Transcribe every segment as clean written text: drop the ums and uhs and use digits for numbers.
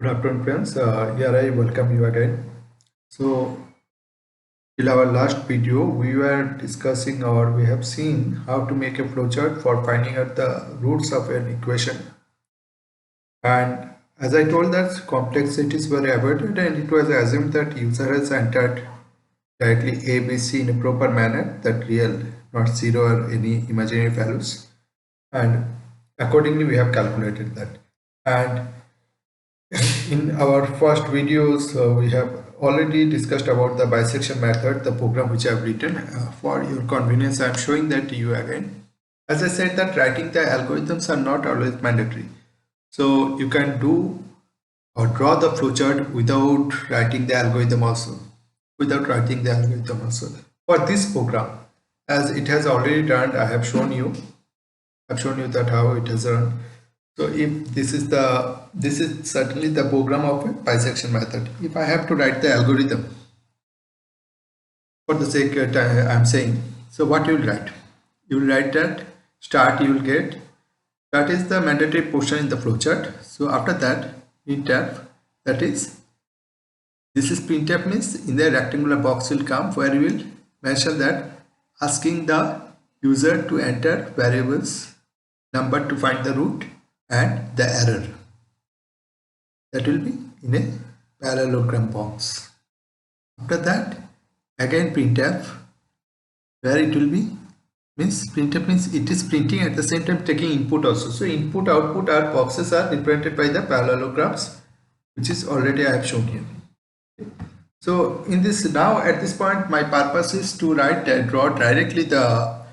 Good afternoon, friends. Here I welcome you again. So, in our last video, we were discussing or we have seen how to make a flowchart for finding out the roots of an equation. And as I told that complexities were avoided and it was assumed that user has entered directly A, B, C in a proper manner, that real, not zero or any imaginary values. And accordingly, we have calculated that. And in our first videos, we have already discussed about the bisection method, the program which I have written. For your convenience, I am showing that to you again. As I said that writing the algorithms are not always mandatory. So you can do or draw the flowchart without writing the algorithm also. For this program, as it has already run, I have shown you. I've shown you that how it has run. So if this is certainly the program of a bisection method. If I have to write the algorithm, for the sake of time I'm saying, so what you will write? You will write that start you will get, that is the mandatory portion in the flowchart. So after that, printf, that is, this is printf means in the rectangular box will come where you will mention that asking the user to enter variables number to find the root and the error, that will be in a parallelogram box. After that, again printf, where it will be means printf means it is printing at the same time taking input also. So input output are boxes are represented by the parallelograms, which is already I have shown here. So in this, now at this point my purpose is to draw directly the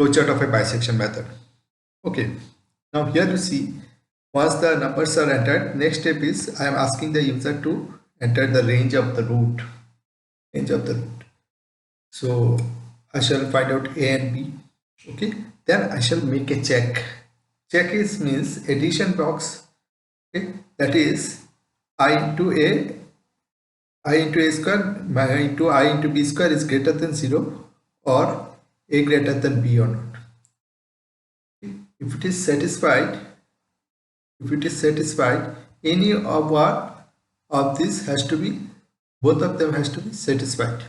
flowchart of a bisection method. Okay, now here you see, once the numbers are entered, next step is I am asking the user to enter the range of the root. So I shall find out A and B. Okay, then I shall make a check. Check is means addition box. Okay, that is I into A square into I into B square is greater than 0 or A greater than B or not. If it is satisfied, any of one of this has to be, both of them has to be satisfied,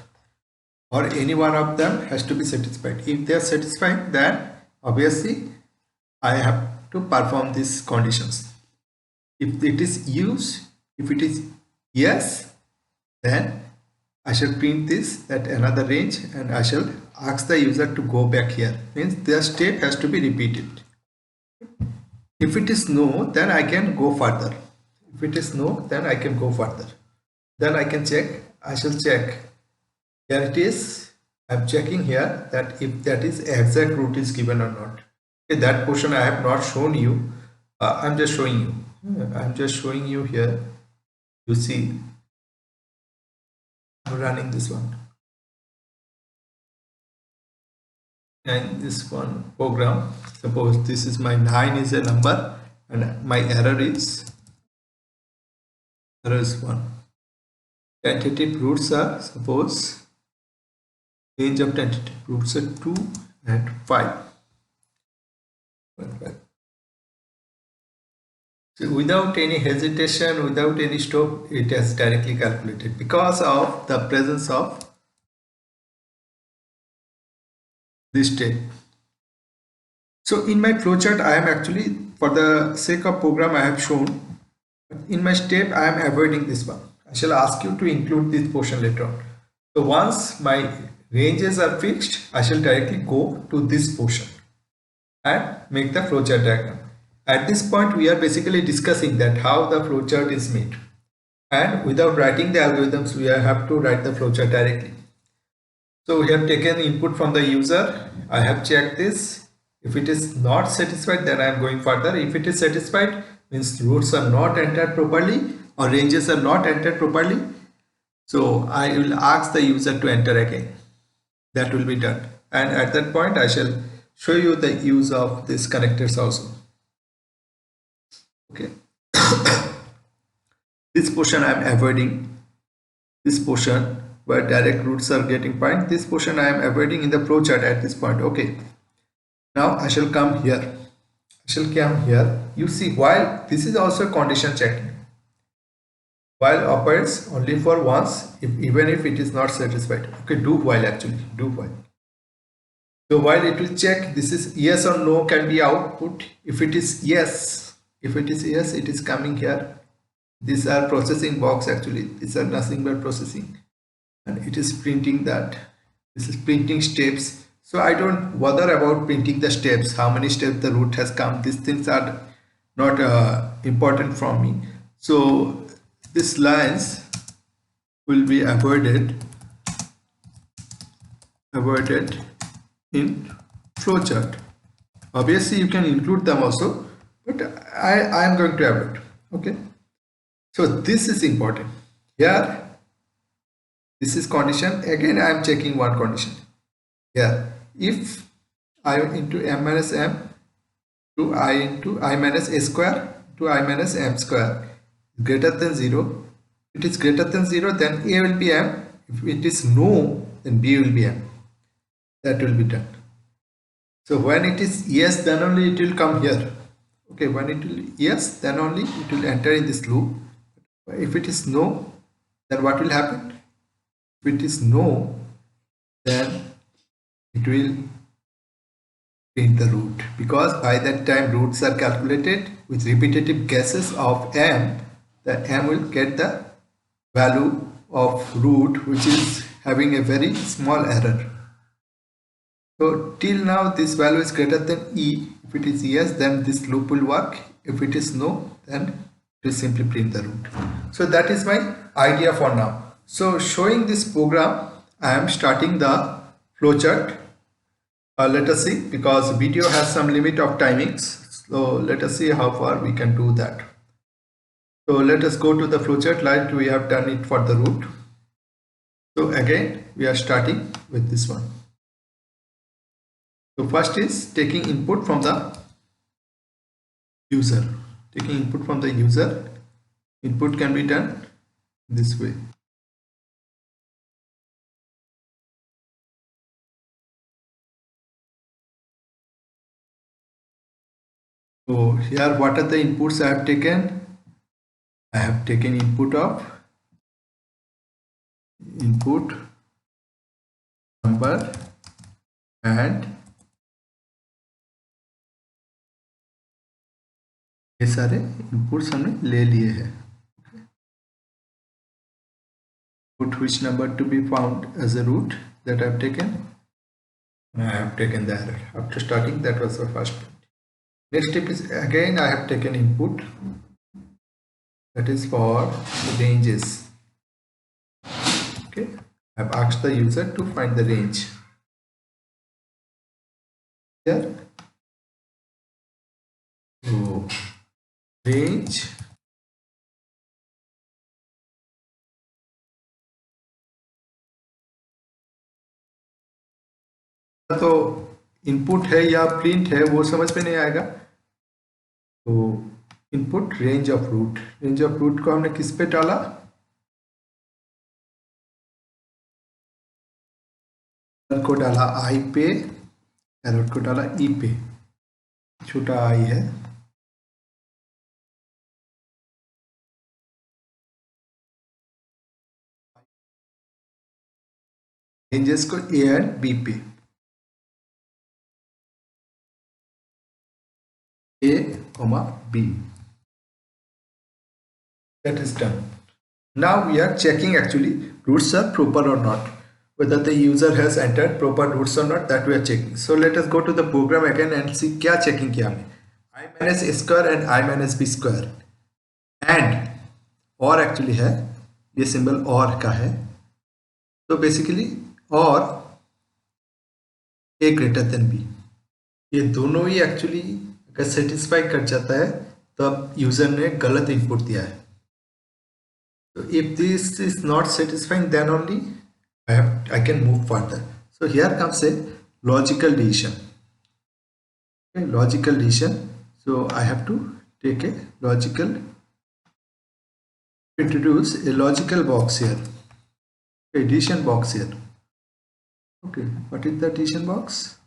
or any one of them has to be satisfied. If they are satisfied, then obviously I have to perform these conditions. If it is yes, then I shall print this at another range and I shall ask the user to go back here. Means the step has to be repeated. If it is no, then I can go further. Then I can check. I shall check. Here it is. I'm checking here that if that is exact root is given or not. Okay, that portion I have not shown you. I'm just showing you here. You see, I'm running this one. And this one program, suppose this is my 9 is a number and my error is 1. Tentative roots are, suppose range of tentative roots are 2 and 5. So without any hesitation, without any stop, it has directly calculated because of the presence of this step. So in my flowchart, I am actually, for the sake of program, I have shown. In my step, I am avoiding this one. I shall ask you to include this portion later on. So once my ranges are fixed, I shall directly go to this portion and make the flowchart diagram. At this point, we are basically discussing that how the flowchart is made. And without writing the algorithms, we have to write the flowchart directly. So we have taken input from the user. I have checked this. If it is not satisfied, then I am going further. If it is satisfied, means roots are not entered properly or ranges are not entered properly. So I will ask the user to enter again. That will be done. And at that point, I shall show you the use of these connectors also. Okay. This portion I am avoiding. This portion where direct roots are getting found. This portion I am avoiding in the flowchart at this point. Okay. Now I shall come here. You see, while this is also condition checking. While operates only for once, even if it is not satisfied. Okay, do while actually, do while. So while it will check this is yes or no can be output. If it is yes, it is coming here. These are processing box actually. These are nothing but processing, and it is printing that. This is printing steps. So I don't bother about printing the steps, how many steps the root has come. These things are not important for me. So these lines will be avoided in flowchart. Obviously you can include them also, but I am going to avoid. Okay, so this is important here. This is condition. Again I am checking one condition here. If I into m minus m to I into I minus a square to I minus m square greater than 0, if it is greater than 0 then a will be m. If it is no, then b will be m. That will be done. So when it is yes, then only it will come here. Okay, when it will yes, then only it will enter in this loop. If it is no, then what will happen? If it is no, then it will print the root, because by that time roots are calculated with repetitive guesses of m. The m will get the value of root which is having a very small error. So till now this value is greater than e. If it is yes, then this loop will work. If it is no, then it will simply print the root. So that is my idea for now. So showing this program, I am starting the flowchart. Let us see, because video has some limit of timings. So let us see how far we can do that. So let us go to the flowchart like we have done it for the root. So again we are starting with this one. So first is taking input from the user. Taking input from the user. Input can be done this way. So here what are the inputs I have taken? I have taken input number and ये सारे inputs हमने ले लिए हैं. Put which number to be found as a root that I have taken. I have taken the error. After starting, that was the first point. Next step is again I have taken input, that is for ranges. Okay, I have asked the user to find the range. Here, so range तो input है या print है वो समझ में नहीं आएगा. तो इनपुट रेंज ऑफ रूट को हमने किस पे डाला? को डाला आई पे, एरोट को डाला ई पे. छोटा आई है, रेंजेस को ए एंड बी पे. A, B. That is done. Now we are checking actually roots are proper or not, whether the user has entered proper roots or not, that we are checking. So let us go to the program again and see क्या checking किया हमने. I minus a square and I minus b square and और actually है, ये symbol और का है. तो basically और a greater than b, ये दोनों ही actually अगर सेटिस्फाई कर जाता है तो अब यूजर ने गलत इनपुट दिया है. तो if this is not satisfying then only I can move further. So here comes a logical decision. Okay, logical decision. So I have to take a logical, introduce a logical box here, a decision box here. Okay, what is the decision box?